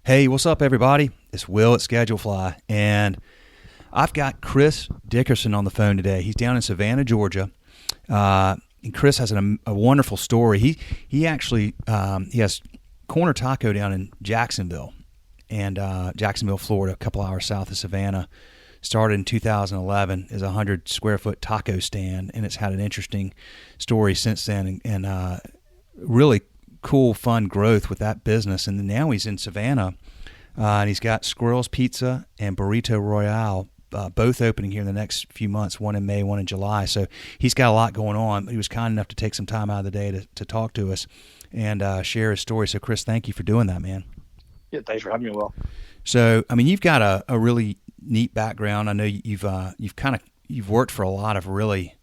Hey, what's up, everybody? It's Will at Schedulefly, and I've got Chris Dickerson on the phone today. He's down in Savannah, Georgia, and Chris has a wonderful story. He actually he has Corner Taco down in Jacksonville, and Jacksonville, Florida, a couple hours south of Savannah. Started in 2011 as a 100-square-foot taco stand, and it's had an interesting story since then, and really cool, fun growth with that business. And now he's in Savannah, and he's got Squirrel's Pizza and Burrito Royale, both opening here in the next few months, one in May, one in July. So he's got a lot going on. He was kind enough to take some time out of the day to talk to us and share his story. So, Chris, thank you for doing that, man. Yeah, thanks for having me, Will. So, I mean, you've got a really neat background. I know you've worked for a lot of really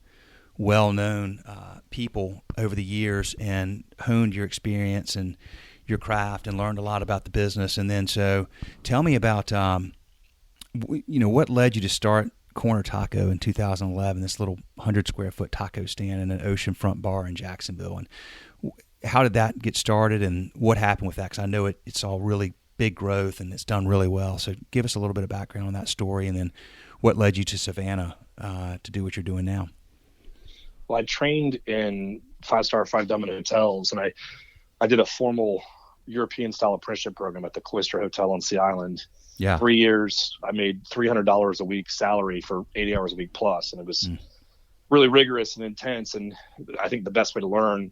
well-known people over the years and honed your experience and your craft and learned a lot about the business. And then, so tell me about, what led you to start Corner Taco in 2011, this little 100-square-foot taco stand in an oceanfront bar in Jacksonville. And how did that get started and what happened with that? Because I know it's all really big growth and it's done really well. So give us a little bit of background on that story and then what led you to Savannah to do what you're doing now. Well, I trained in five-star, five-diamond hotels, and I did a formal European-style apprenticeship program at the Cloister Hotel on Sea Island. Yeah. 3 years, I made $300 a week salary for 80 hours a week plus, and it was really rigorous and intense, and I think the best way to learn.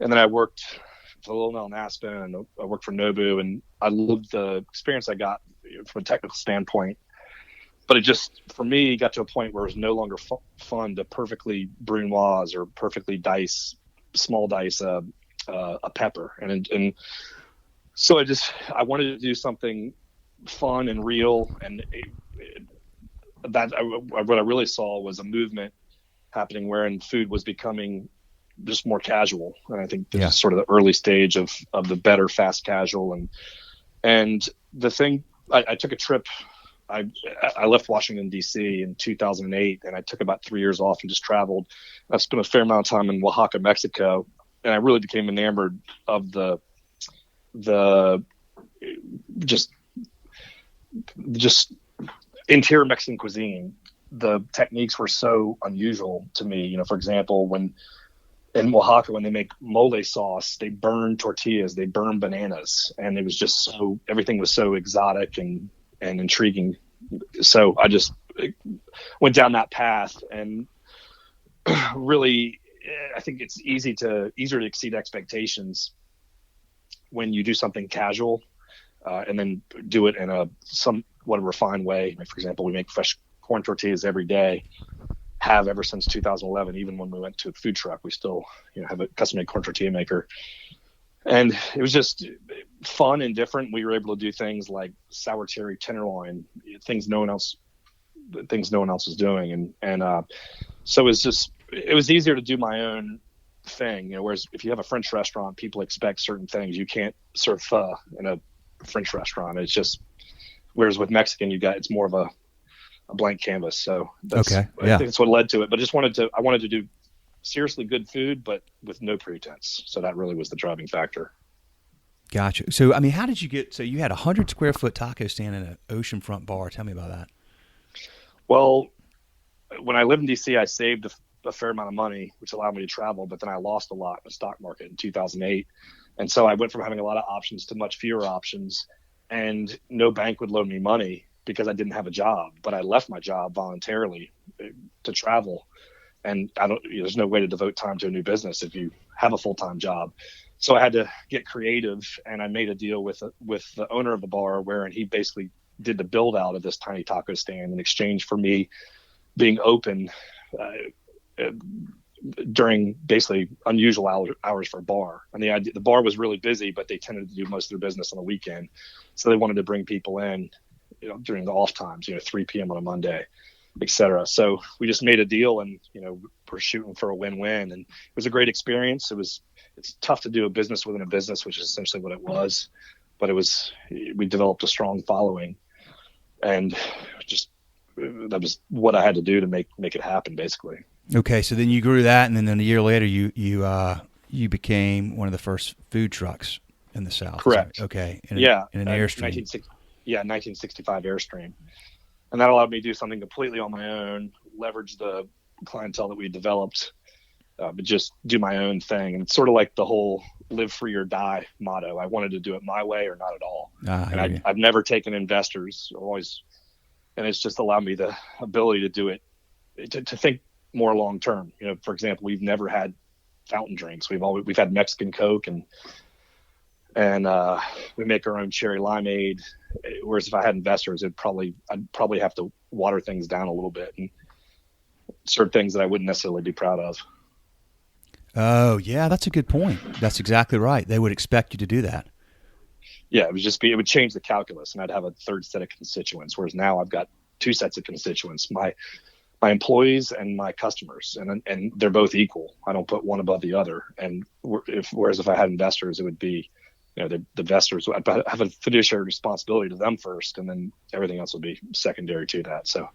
And then I worked for Little Nell and Aspen, and I worked for Nobu, and I loved the experience I got from a technical standpoint. But it just, for me, got to a point where it was no longer fun to perfectly brunoise or perfectly small dice a pepper. And so I wanted to do something fun and real. And what I really saw was a movement happening wherein food was becoming just more casual. And I think this is sort of the early stage of the better fast casual. And the thing, I took a trip. I left Washington, D.C. in 2008, and I took about 3 years off and just traveled. I spent a fair amount of time in Oaxaca, Mexico, and I really became enamored of the just interior Mexican cuisine. The techniques were so unusual to me. For example, when in Oaxaca, when they make mole sauce, they burn tortillas, they burn bananas, and it was just everything was so exotic and intriguing. So I just went down that path, and really, I think it's easier to exceed expectations when you do something casual, and then do it in a somewhat refined way. For example, we make fresh corn tortillas every day, have ever since 2011. Even when we went to a food truck, we still have a custom-made corn tortilla maker. And it was just fun and different. We were able to do things like sour cherry tenderloin, things no one else was doing. And so it was easier to do my own thing. Whereas if you have a French restaurant, people expect certain things. You can't serve pho in a French restaurant. It's just, whereas with Mexican, it's more of a blank canvas. So I think that's what led to it. But I wanted to do seriously good food, but with no pretense. So that really was the driving factor. Gotcha. So, I mean, how did you you had a 100-square-foot taco stand in an oceanfront bar. Tell me about that. Well, when I lived in DC, I saved a fair amount of money, which allowed me to travel, but then I lost a lot in the stock market in 2008. And so I went from having a lot of options to much fewer options, and no bank would loan me money because I didn't have a job, but I left my job voluntarily to travel. And there's no way to devote time to a new business if you have a full-time job. So I had to get creative, and I made a deal with the owner of the bar wherein he basically did the build out of this tiny taco stand in exchange for me being open during basically unusual hours for a bar. And the bar was really busy, but they tended to do most of their business on the weekend. So they wanted to bring people in, during the off times, 3 p.m. on a Monday, et cetera. So we just made a deal, and, we're shooting for a win-win, and it was a great experience. It's tough to do a business within a business, which is essentially what it was, but we developed a strong following, and that was what I had to do to make it happen, basically. Okay. So then you grew that, and then a year later you became one of the first food trucks in the South. Correct. Okay. In an Airstream. 1965 Airstream. And that allowed me to do something completely on my own, leverage the clientele that we developed, but just do my own thing. And it's sort of like the whole live free or die motto. I wanted to do it my way or not at all. And I've never taken investors, always. And it's just allowed me the ability to do it, to think more long term. You know, for example, we've never had fountain drinks. We've had Mexican Coke and we make our own cherry limeade. Whereas if I had investors, I'd probably have to water things down a little bit and serve things that I wouldn't necessarily be proud of. Oh yeah, that's a good point. That's exactly right. They would expect you to do that. Yeah, it would change the calculus, and I'd have a third set of constituents. Whereas now I've got two sets of constituents: my employees and my customers, and they're both equal. I don't put one above the other. And whereas if I had investors, it would be, you know, the investors. I'd have a fiduciary responsibility to them first, and then everything else would be secondary to that. So.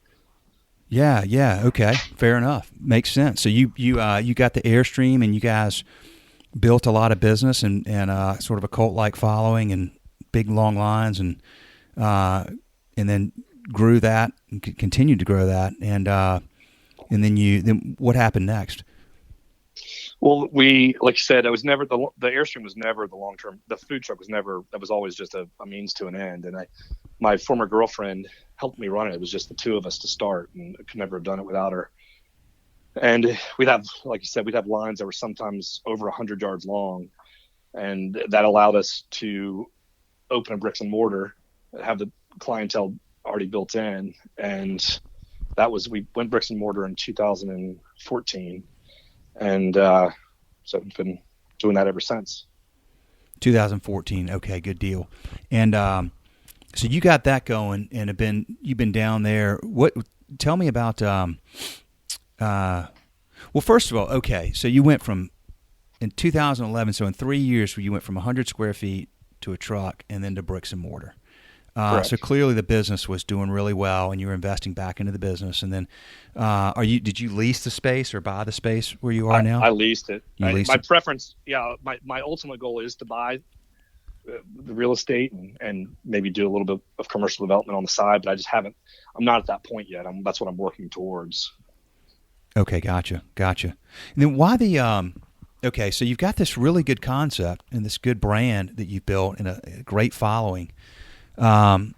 Yeah. Okay. Fair enough. Makes sense. So you got the Airstream, and you guys built a lot of business and sort of a cult-like following and big long lines, and then grew that and continued to grow that. And then what happened next? Well, like you said, it was never the Airstream was never the long term. The food truck was never. That was always just a means to an end. And my former girlfriend helped me run it. It was just the two of us to start, and I could never have done it without her. And we'd have, like you said, lines that were sometimes over 100 yards long, and that allowed us to open a bricks and mortar, have the clientele already built in, and we went bricks and mortar in 2014. And so I've been doing that ever since. 2014. Okay, good deal. And so you got that going, and you've been down there. Tell me about. Well, first of all, okay. So you went in 2011. So in 3 years, you went from 100 square feet to a truck, and then to bricks and mortar. So clearly the business was doing really well, and you were investing back into the business. And then, did you lease the space or buy the space where you are now? I leased it. My preference, my ultimate goal is to buy the real estate and maybe do a little bit of commercial development on the side, but I'm not at that point yet. That's what I'm working towards. Okay. Gotcha. And then why okay. So you've got this really good concept and this good brand that you've built and a great following. And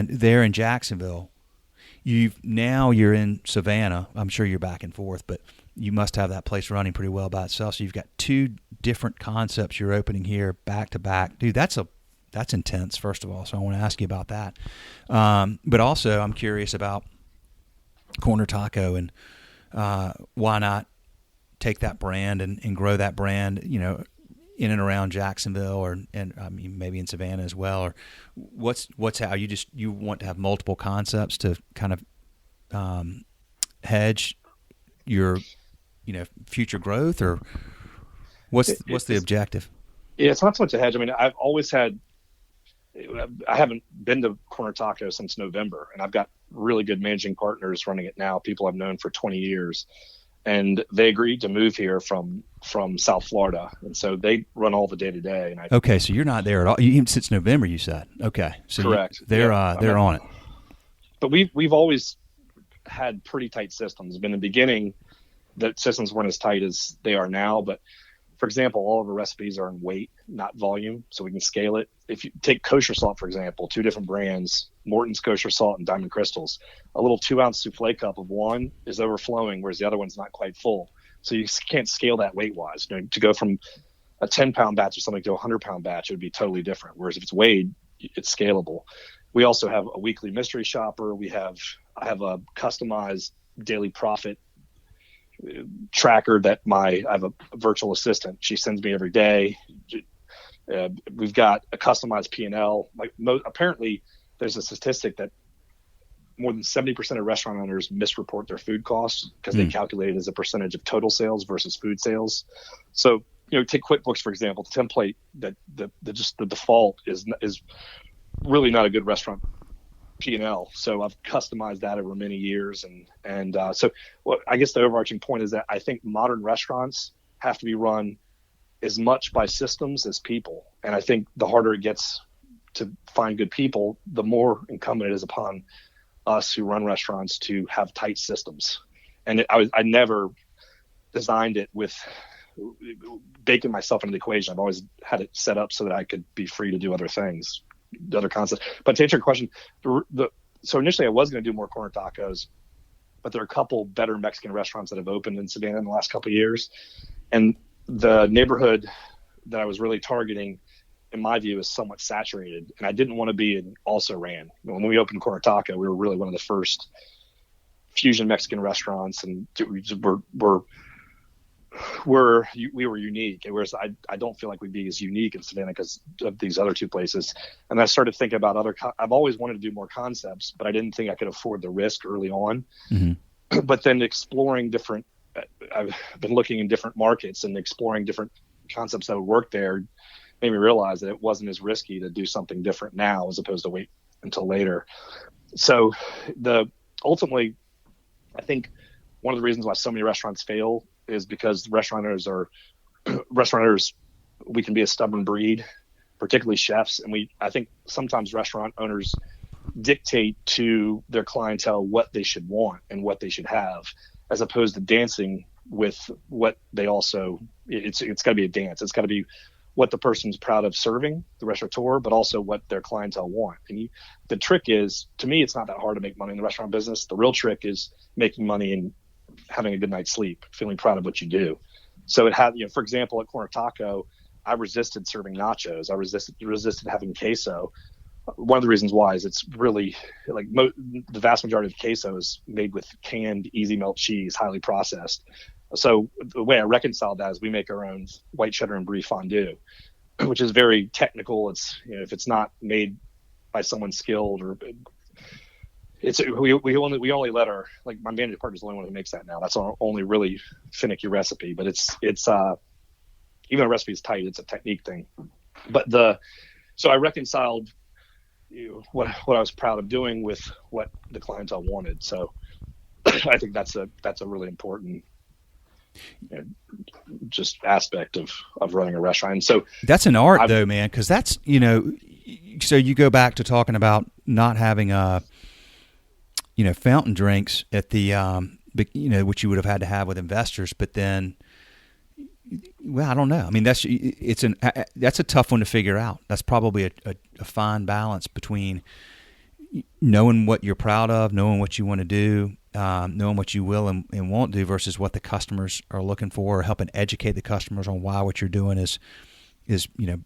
there in Jacksonville, you're in Savannah. I'm sure you're back and forth, but you must have that place running pretty well by itself. So you've got two different concepts you're opening here back to back. Dude, that's intense, first of all. So I want to ask you about that. But also I'm curious about Corner Taco and, why not take that brand and grow that brand, you know, in and around Jacksonville, and I mean maybe in Savannah as well, or what's how you want to have multiple concepts to kind of hedge your, you know, future growth, or what's the objective? Yeah, it's not so much a hedge. I mean, I haven't been to Corner Taco since November, and I've got really good managing partners running it now, people I've known for 20 years. And they agreed to move here from South Florida, and so they run all the day to day. Okay, so you're not there at all. Since November, you said. Okay, so correct. They're on it. But we've always had pretty tight systems. In the beginning, the systems weren't as tight as they are now. But for example, all of our recipes are in weight, not volume, so we can scale it. If you take kosher salt, for example, two different brands, Morton's kosher salt and Diamond Crystals, a little 2-ounce souffle cup of one is overflowing, whereas the other one's not quite full. So you can't scale that weight-wise. You know, to go from a 10-pound batch of something to a 100-pound batch, it would be totally different. Whereas if it's weighed, it's scalable. We also have a weekly mystery shopper. I have a customized daily profit tracker that I have a virtual assistant. She sends me every day. We've got a customized P&L. Apparently, there's a statistic that more than 70% of restaurant owners misreport their food costs because they calculate it as a percentage of total sales versus food sales. So, you know, take QuickBooks, for example. The template that the default is really not a good restaurant P&L. So I've customized that over many years. So I guess the overarching point is that I think modern restaurants have to be run as much by systems as people. And I think the harder it gets to find good people, the more incumbent it is upon us who run restaurants to have tight systems. And I never designed it with baking myself into the equation. I've always had it set up so that I could be free to do other things, other concepts. But to answer your question, so initially I was going to do more corner tacos, but there are a couple better Mexican restaurants that have opened in Savannah in the last couple of years. And the neighborhood that I was really targeting, in my view, is somewhat saturated. And I didn't want to be an also ran. When we opened Corner Taco, we were really one of the first fusion Mexican restaurants, and we were unique. Whereas I don't feel like we'd be as unique in Savannah because of these other two places. And I started thinking about I've always wanted to do more concepts, but I didn't think I could afford the risk early on. Mm-hmm. But then exploring I've been looking in different markets and exploring different concepts that would work there made me realize that it wasn't as risky to do something different now as opposed to wait until later. So ultimately, I think one of the reasons why so many restaurants fail is because restaurateurs, we can be a stubborn breed, particularly chefs. And I think sometimes restaurant owners dictate to their clientele what they should want and what they should have, as opposed to dancing with what they also, it's got to be a dance. It's got to be what the person's proud of serving, the restaurateur, but also what their clientele want. And the trick is, to me, it's not that hard to make money in the restaurant business. The real trick is making money and having a good night's sleep, feeling proud of what you do. So it had, for example, at Corner Taco, I resisted serving nachos. I resisted having queso. One of the reasons why is it's really like the vast majority of queso is made with canned easy melt cheese, highly processed. So the way I reconcile that is we make our own white cheddar and brie fondue, which is very technical. It's, if it's not made by someone skilled, or we only let our, like, my managing partner is the only one who makes that now. That's our only really finicky recipe, but it's even a recipe is tight. It's a technique thing. But so I reconciled what I was proud of doing with what the clientele wanted. So I think that's a really important just aspect of running a restaurant. And so that's an art though, man, because that's, so you go back to talking about not having fountain drinks at the which you would have had to have with investors, but then, well, I don't know. I mean, that's a tough one to figure out. That's probably a fine balance between knowing what you're proud of, knowing what you want to do, knowing what you will and won't do versus what the customers are looking for, or helping educate the customers on why what you're doing is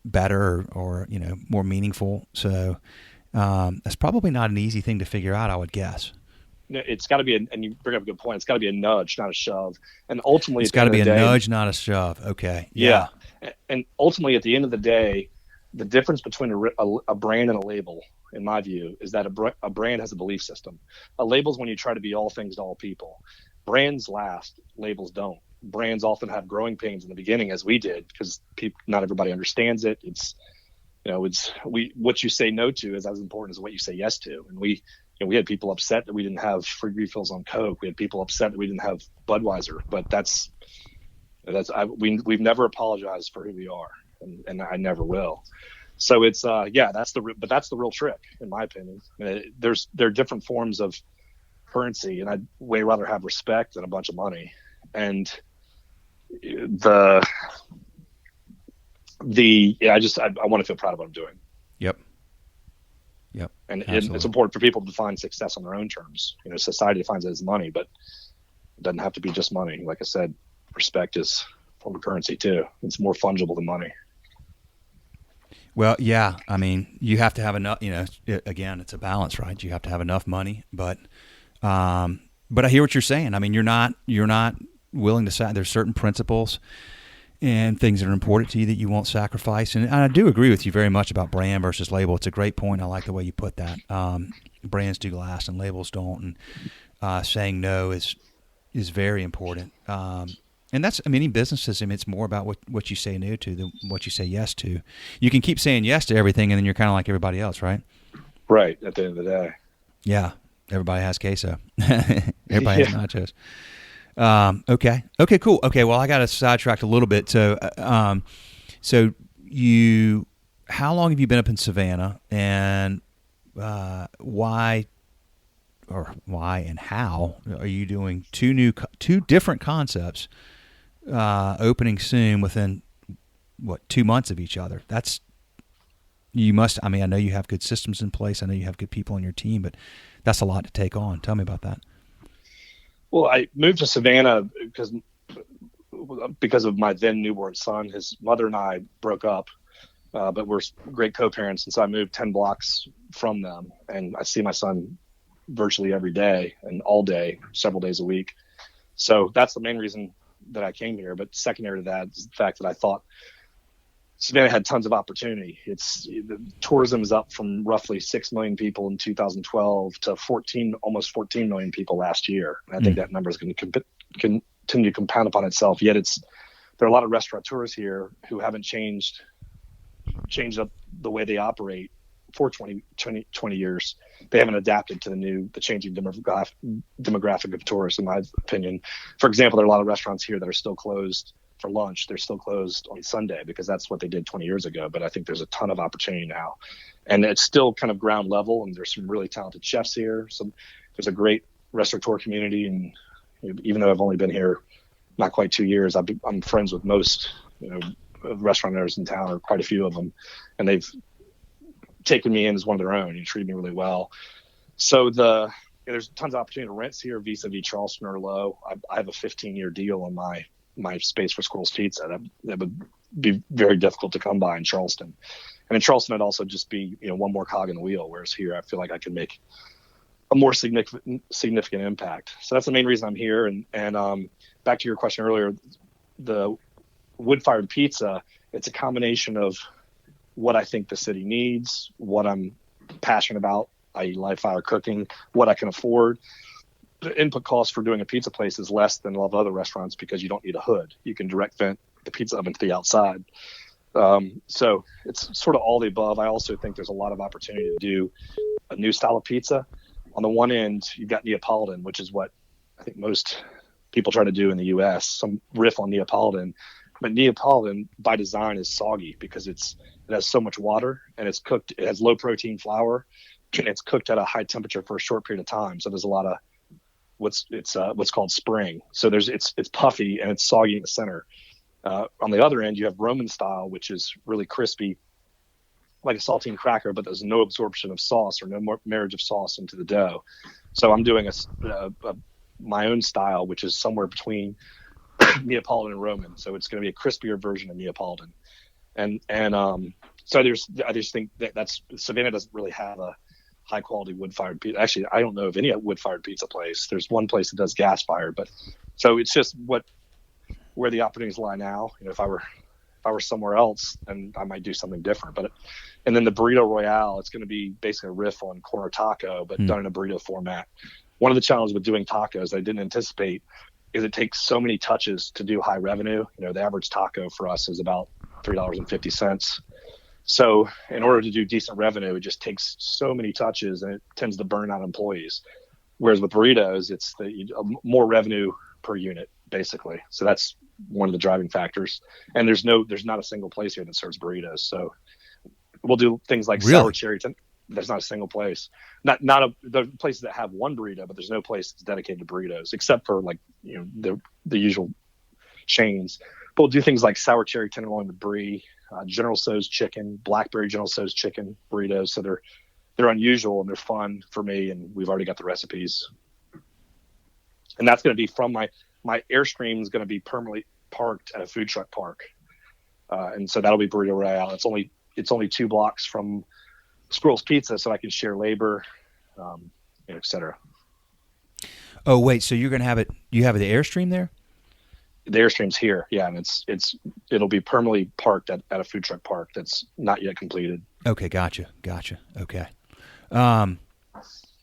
better or more meaningful. So that's probably not an easy thing to figure out, I would guess. It's got to be, and you bring up a good point, it's got to be a nudge, not a shove. And ultimately, it's got to be a nudge, not a shove. Okay. Yeah. And ultimately, at the end of the day, the difference between a brand and a label, in my view, is that a brand has a belief system. A label's when you try to be all things to all people. Brands last, labels don't. Brands often have growing pains in the beginning, as we did, because not everybody understands it. It's what you say no to is as important as what you say yes to. And we had people upset that we didn't have free refills on Coke. We had people upset that we didn't have Budweiser. But we've never apologized for who we are, and I never will. So it's that's the real trick, in my opinion. There are different forms of currency, and I'd way rather have respect than a bunch of money. And I want to feel proud of what I'm doing. Yep. And it's important for people to define success on their own terms. Society defines it as money, but it doesn't have to be just money. Like I said, respect is a form of currency too. It's more fungible than money. Well, yeah. I mean, you have to have enough. Again, it's a balance, right? You have to have enough money, but I hear what you're saying. I mean, you're not willing to say there's certain principles and things that are important to you that you won't sacrifice. And I do agree with you very much about brand versus label. It's a great point. I like the way you put that. Brands do last and labels don't. And saying no is very important. And that's, in businesses, it's more about what you say no to than what you say yes to. You can keep saying yes to everything, and then you're kind of like everybody else, right? Right, at the end of the day. Yeah, everybody has queso. Everybody has nachos. Okay. Okay. Cool. Okay. Well, I got us sidetracked a little bit. So you, how long have you been up in Savannah, and why and how are you doing two different concepts opening soon within 2 months of each other? That's you must. I mean, I know you have good systems in place. I know you have good people on your team, but that's a lot to take on. Tell me about that. Well, I moved to Savannah because of my then newborn son. His mother and I broke up, but we're great co-parents, and so I moved 10 blocks from them, and I see my son virtually every day and all day, several days a week. So that's the main reason that I came here. But secondary to that is the fact that I thought Savannah had tons of opportunity. The tourism is up from roughly 6 million people in 2012 to almost 14 million people last year. And I think that number is going to continue to compound upon itself. Yet there are a lot of restaurateurs here who haven't changed up the way they operate for 20 years. They haven't adapted to the changing demographic of tourists, in my opinion. For example, there are a lot of restaurants here that are still closed for lunch. They're still closed on Sunday because that's what they did 20 years ago. But I think there's a ton of opportunity now, and it's still kind of ground level. And there's some really talented chefs here. There's a great restaurateur community, and even though I've only been here not quite 2 years, I'm friends with most restaurateurs in town, or quite a few of them, and they've taken me in as one of their own. You treat me really well. So there's tons of opportunity. Rents here vis-a-vis Charleston are low. I have a 15-year deal on my space for Squirrel's Pizza. That would be very difficult to come by in Charleston. And in Charleston, it'd also just be one more cog in the wheel. Whereas here, I feel like I can make a more significant impact. So that's the main reason I'm here. And back to your question earlier, the wood-fired pizza, it's a combination of what I think the city needs, what I'm passionate about, i.e. live fire cooking, what I can afford. The input cost for doing a pizza place is less than a lot of other restaurants because you don't need a hood. You can direct vent the pizza oven to the outside. So it's sort of all the above. I also think there's a lot of opportunity to do a new style of pizza. On the one end, you've got Neapolitan, which is what I think most people try to do in the U.S., some riff on Neapolitan. But Neapolitan, by design, is soggy because it has so much water, and it's cooked. It has low protein flour, and it's cooked at a high temperature for a short period of time. So there's a lot of what's called spring. So it's puffy and it's soggy in the center. On the other end, you have Roman style, which is really crispy, like a saltine cracker, but there's no absorption of sauce or no more marriage of sauce into the dough. So I'm doing my own style, which is somewhere between Neapolitan and Roman. So it's going to be a crispier version of Neapolitan. And so I just think that's Savannah doesn't really have a high quality wood fired pizza. Actually, I don't know of any wood fired pizza place. There's one place that does gas fired, but so it's just where the opportunities lie now. If I were somewhere else, then I might do something different. And then the Burrito Royale, it's going to be basically a riff on corner taco, but done in a burrito format. One of the challenges with doing tacos I didn't anticipate is it takes so many touches to do high revenue. The average taco for us is about $3.50. So in order to do decent revenue, it just takes so many touches, and it tends to burn out employees. Whereas with burritos, it's more revenue per unit, basically. So that's one of the driving factors. And there's not a single place here that serves burritos. So we'll do things like sour cherry. There's not a single place. The places that have one burrito, but there's no place that's dedicated to burritos except for the usual chains. But we'll do things like sour cherry tenderloin with brie, General Tso's chicken, blackberry General Tso's chicken burritos. So they're unusual and they're fun for me, and we've already got the recipes. And that's going to be from my Airstream is going to be permanently parked at a food truck park, and so that'll be Burrito Royale. It's only 2 blocks from Squirrel's Pizza, so I can share labor, et cetera. Oh wait, so you're going to have it? You have the Airstream there? The Airstream's here, yeah, and it'll be permanently parked at a food truck park that's not yet completed. Okay, gotcha. Okay, man,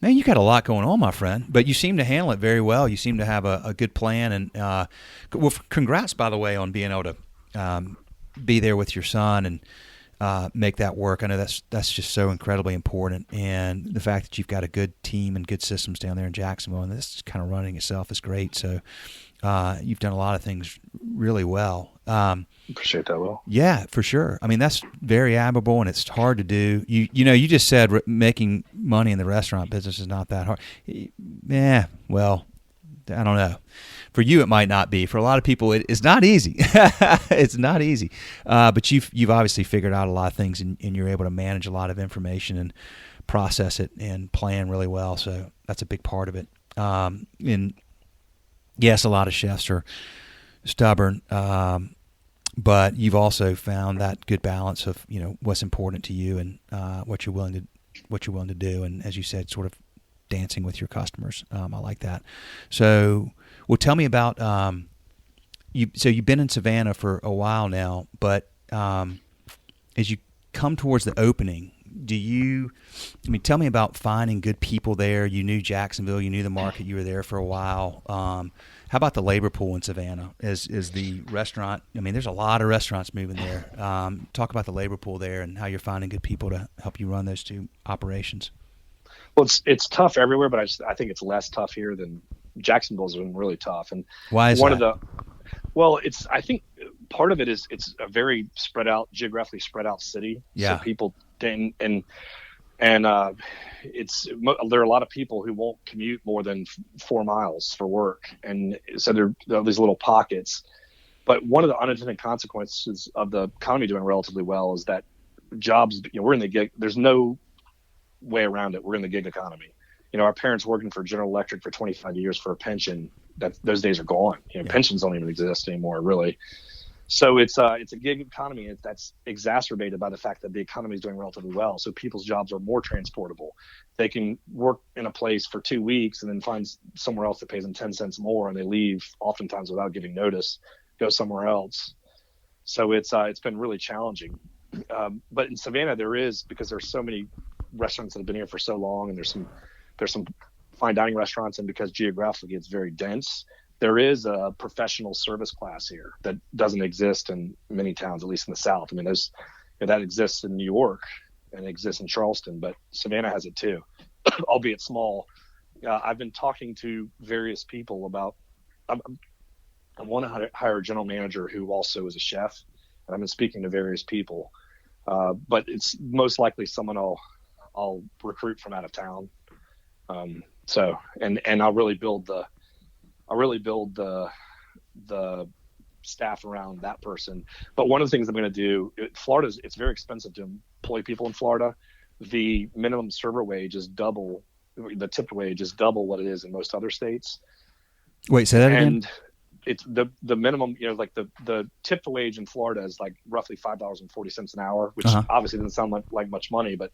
you got a lot going on, my friend, but you seem to handle it very well. You seem to have a good plan, and well, congrats, by the way, on being able to be there with your son and make that work. I know that's just so incredibly important, and the fact that you've got a good team and good systems down there in Jacksonville, and this is kind of running itself is great. So You've done a lot of things really well. Appreciate that, Will. Yeah, for sure. I mean, that's very admirable, and it's hard to do. You just said making money in the restaurant business is not that hard. Yeah, well, I don't know. For you, it might not be. For a lot of people, it's not easy. It's not easy. But you've obviously figured out a lot of things, and you're able to manage a lot of information and process it and plan really well. So that's a big part of it. And yes, a lot of chefs are stubborn, but you've also found that good balance of what's important to you and what you're willing to do. And as you said, sort of dancing with your customers. I like that. So, well, tell me about you. So you've been in Savannah for a while now, but as you come towards the opening, tell me about finding good people there. You knew Jacksonville, you knew the market, you were there for a while. How about the labor pool in Savannah? Is the restaurant? I mean, there's a lot of restaurants moving there. Talk about the labor pool there and how you're finding good people to help you run those two operations. Well, it's tough everywhere, but I think it's less tough here than Jacksonville's been really tough. And why is that? I think part of it is it's a very geographically spread out city. Yeah. So people there are a lot of people who won't commute more than 4 miles for work, and so there are these little pockets. But one of the unintended consequences of the economy doing relatively well is that jobs. We're in the gig. There's no way around it. We're in the gig economy. Our parents working for General Electric for 25 years for a pension. Those days are gone. Pensions don't even exist anymore, really. So it's a gig economy that's exacerbated by the fact that the economy is doing relatively well. So people's jobs are more transportable. They can work in a place for 2 weeks and then find somewhere else that pays them 10 cents more, and they leave oftentimes without giving notice, go somewhere else. So it's been really challenging. But in Savannah, because there's so many restaurants that have been here for so long, and there's some fine dining restaurants, and because geographically it's very dense, there is a professional service class here that doesn't exist in many towns, at least in the South. I mean, that exists in New York and exists in Charleston, but Savannah has it too, albeit small. I've been talking to various people about. I want to hire a general manager who also is a chef, and I've been speaking to various people, but it's most likely someone I'll recruit from out of town. And I'll really build the staff around that person. But one of the things I'm going to do, it's very expensive to employ people in Florida. The minimum server wage is double, the tipped wage is double what it is in most other states. Wait, say that again? And it's the minimum, like the tipped wage in Florida is like roughly $5.40 an hour, which obviously doesn't sound like much money, but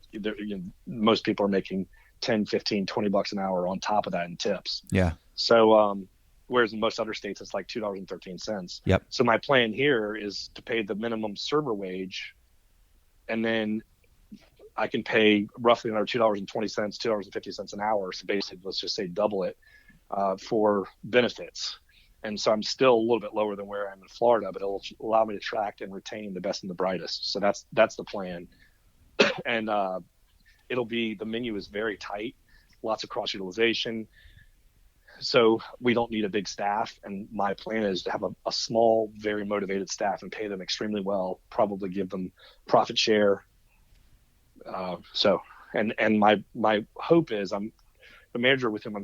most people are making 10, 15, $20 an hour on top of that in tips. Yeah. So, whereas in most other states, it's like $2.13. Yep. So my plan here is to pay the minimum server wage, and then I can pay roughly another $2.20, $2.50 an hour. So basically, let's just say double it for benefits. And so I'm still a little bit lower than where I am in Florida, but it'll allow me to attract and retain the best and the brightest. So that's the plan. And the menu is very tight, lots of cross utilization. So we don't need a big staff. And my plan is to have a small, very motivated staff and pay them extremely well, probably give them profit share. And my hope is I'm the manager with whom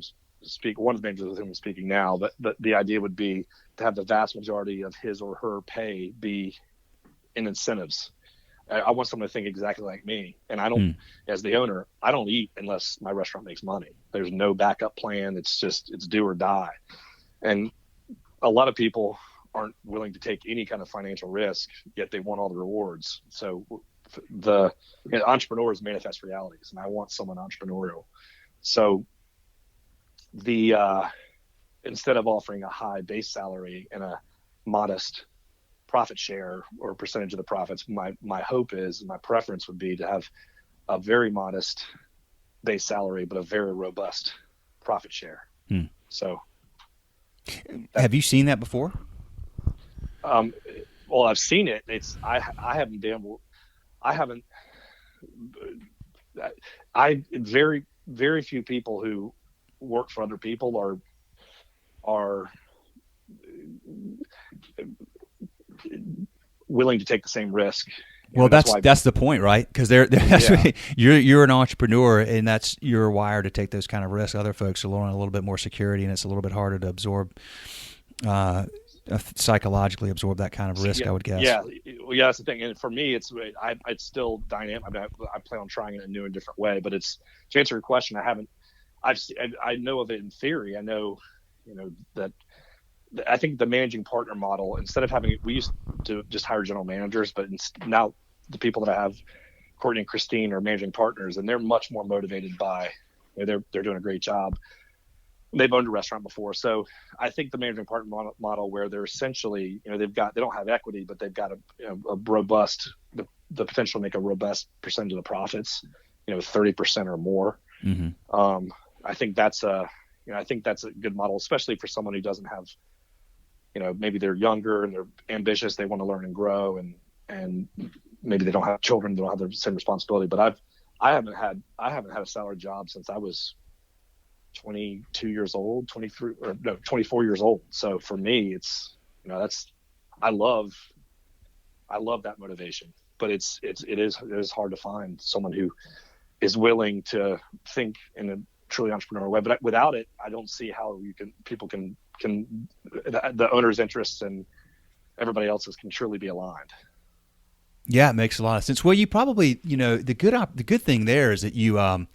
one of the managers with whom I'm speaking now, but the idea would be to have the vast majority of his or her pay be in incentives. I want someone to think exactly like me. And I don't, as the owner, I don't eat unless my restaurant makes money. There's no backup plan. It's do or die. And a lot of people aren't willing to take any kind of financial risk, yet they want all the rewards. So entrepreneurs manifest realities, and I want someone entrepreneurial. So instead of offering a high base salary and a modest profit share or percentage of the profits, my hope is, my preference would be to have a very modest base salary, but a very robust profit share. So have you seen that before? Well, I've seen it. Very, very few people who work for other people are willing to take the same risk. Well, that's the point, right? Because you're an entrepreneur, and you're wired to take those kind of risks. Other folks are want a little bit more security, and it's a little bit harder to absorb, psychologically absorb that kind of risk. I would guess. Yeah, well, yeah, that's the thing. And for me, it's still dynamic. I mean, I plan on trying it in a new and different way. But it's to answer your question, I know of it in theory. I know, that. I think the managing partner model, instead of we used to just hire general managers, but now the people that I have, Courtney and Christine, are managing partners, and they're much more motivated by, they're doing a great job. They've owned a restaurant before. So I think the managing partner model, where they're essentially, they don't have equity, but they've got a robust, the potential to make a robust percentage of the profits, 30% or more. Mm-hmm. I think that's a good model, especially for someone who doesn't have, maybe they're younger and they're ambitious, they want to learn and grow, and maybe they don't have children, they don't have the same responsibility. But I haven't had a salary job since I was 22 years old, 24 years old. So for me, it's, I love that motivation, but it is hard to find someone who is willing to think in a truly entrepreneurial way. But without it, I don't see how people can the owner's interests and everybody else's can truly be aligned. Yeah, it makes a lot of sense. Well, you probably, the good thing there is that you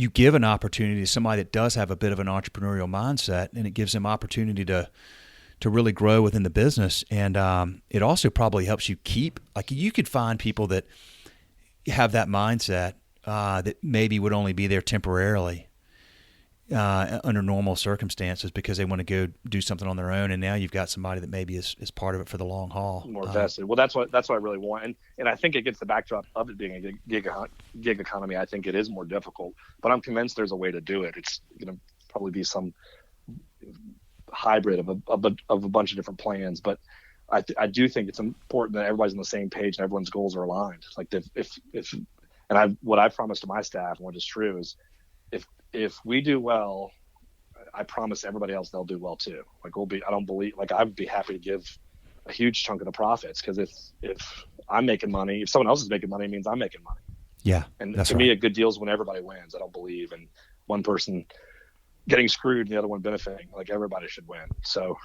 give an opportunity to somebody that does have a bit of an entrepreneurial mindset, and it gives them opportunity to really grow within the business. And it also probably helps you keep, like, you could find people that have that mindset that maybe would only be there temporarily under normal circumstances because they want to go do something on their own, and now you've got somebody that maybe is part of it for the long haul. More vested. Well, that's what I really want, and I think against the backdrop of it being a gig economy, I think it is more difficult. But I'm convinced there's a way to do it. It's going to probably be some hybrid of a bunch of different plans, but I do think it's important that everybody's on the same page and everyone's goals are aligned. Like what I promised to my staff, and what is true, is if we do well, I promise everybody else they'll do well too. Like I would be happy to give a huge chunk of the profits, because if I'm making money, if someone else is making money, it means I'm making money. Yeah. And to me, a good deal is when everybody wins. I don't believe in one person getting screwed and the other one benefiting. Like, everybody should win. So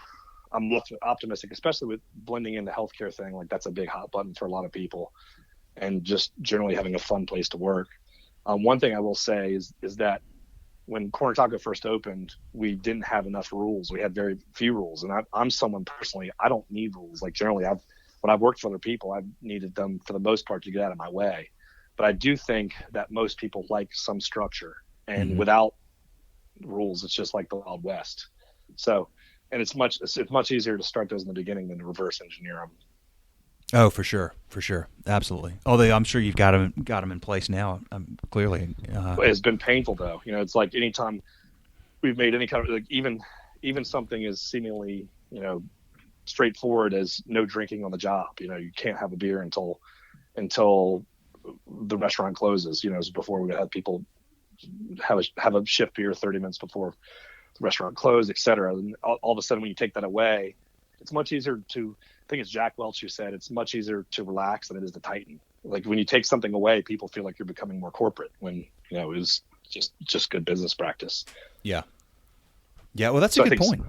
I'm optimistic, especially with blending in the healthcare thing. Like, that's a big hot button for a lot of people, and just generally having a fun place to work. One thing I will say is that when Corner Taco first opened, we didn't have enough rules. We had very few rules. And I'm someone personally, I don't need rules. Like, generally, when I've worked for other people, I've needed them for the most part to get out of my way. But I do think that most people like some structure, and without rules, it's just like the Wild West. So, and it's much easier to start those in the beginning than to reverse engineer them. Oh, for sure, absolutely. Although I'm sure you've got them in place now. Clearly, it's been painful though. It's like anytime we've made any kind of, like, even something as seemingly straightforward as no drinking on the job. You can't have a beer until the restaurant closes. As before, we had people have a shift beer 30 minutes before the restaurant closed, et cetera. And all of a sudden, when you take that away, it's much easier to, I think it's Jack Welch who said, it's much easier to relax than it is to tighten. Like, when you take something away, people feel like you're becoming more corporate, when it was just good business practice. Yeah. Well, that's a good point.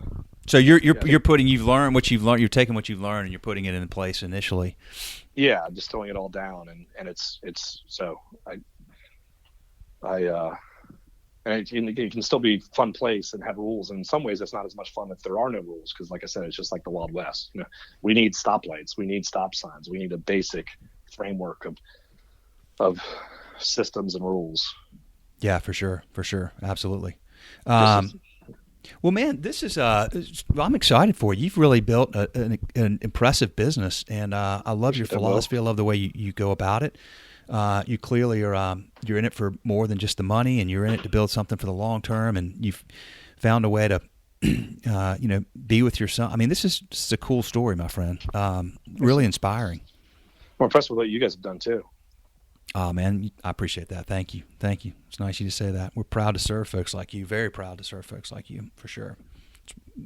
So you're putting, you've learned what you've learned, you're taking what you've learned and you're putting it in place initially. Yeah, distilling it all down, and it's so and it can still be a fun place and have rules. And in some ways, it's not as much fun if there are no rules, because, like I said, it's just like the Wild West. We need stoplights, we need stop signs, we need a basic framework of systems and rules. Yeah, for sure, absolutely. Well, man, this is I'm excited for you. You've really built an impressive business, and I love your philosophy. I love the way you go about it. You clearly are you're in it for more than just the money, and you're in it to build something for the long term, and you've found a way to be with your son. I mean, this is a cool story, my friend. Really inspiring. I'm impressed with what you guys have done too. Oh, man, I appreciate that. Thank you. It's nice of you to say that. We're proud to serve folks like you. Very proud to serve folks like you, for sure.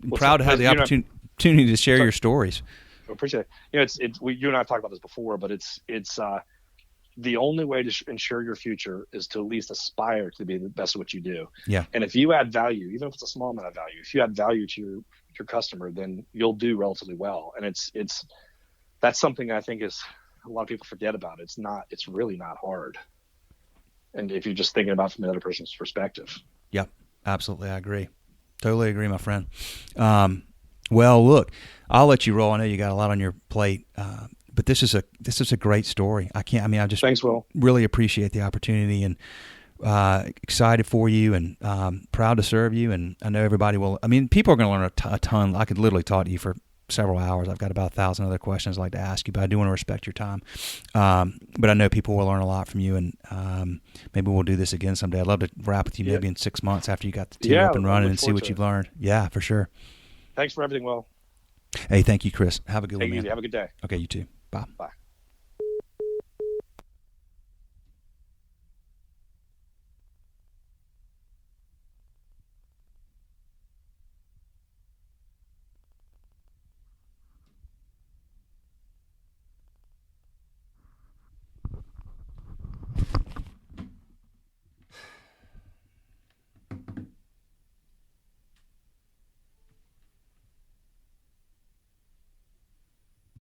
I'm proud to have the opportunity to share your stories. I appreciate it. You and I have talked about this before, but it's the only way to ensure your future is to at least aspire to be the best at what you do. Yeah. And if you add value, even if it's a small amount of value, if you add value to your customer, then you'll do relatively well. And that's something I think is a lot of people forget about. It's really not hard. And if you're just thinking about it from the other person's perspective. Yeah, absolutely. I agree. Totally agree, my friend. Well, look, I'll let you roll. I know you got a lot on your plate, but this is a great story. I just Thanks, Will. Really appreciate the opportunity and excited for you and proud to serve you. And I know everybody will. I mean, people are going to learn a ton. I could literally talk to you for several hours. I've got about 1,000 other questions I'd like to ask you, but I do want to respect your time. But I know people will learn a lot from you, and maybe we'll do this again someday. I'd love to wrap with you maybe in 6 months after you got the team up and running and see what you've learned. Yeah, for sure. Thanks for everything, Will. Hey, thank you, Chris. Have a good one, man. Have a good day. Okay, you too. Bye. Bye.